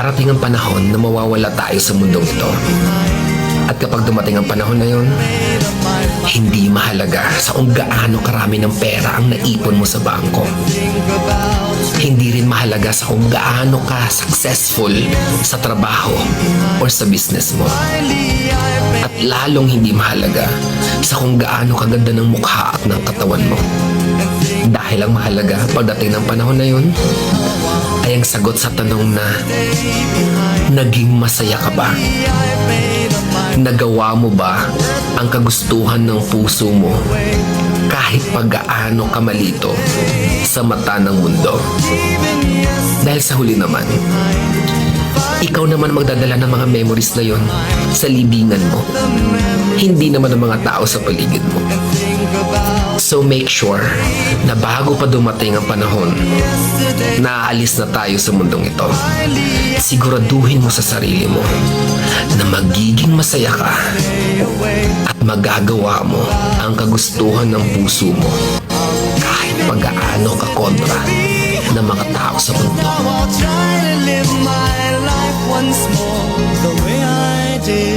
Darating ang panahon na mawawala tayo sa mundong ito. At kapag dumating ang panahon na yun, hindi mahalaga sa kung gaano karami ng pera ang naipon mo sa bangko. Hindi rin mahalaga sa kung gaano ka successful sa trabaho or sa business mo. At lalong hindi mahalaga sa kung gaano kaganda ng mukha at ng katawan mo. Dahil ang mahalaga pagdating ng panahon na yun ay ang sagot sa tanong na naging masaya ka ba? Nagawa mo ba ang kagustuhan ng puso mo kahit pag-gaano ka malito sa mata ng mundo? Dahil sa huli naman, ikaw naman magdadala ng mga memories na yon sa libingan mo. Hindi naman ang mga tao sa paligid mo. So make sure na bago pa dumating ang panahon na aalis na tayo sa mundong ito, siguraduhin mo sa sarili mo na magiging masaya ka at magagawa mo ang kagustuhan ng puso mo kahit pag-aano ka kontra ng mga tao sa mundo. Once more, the way I did.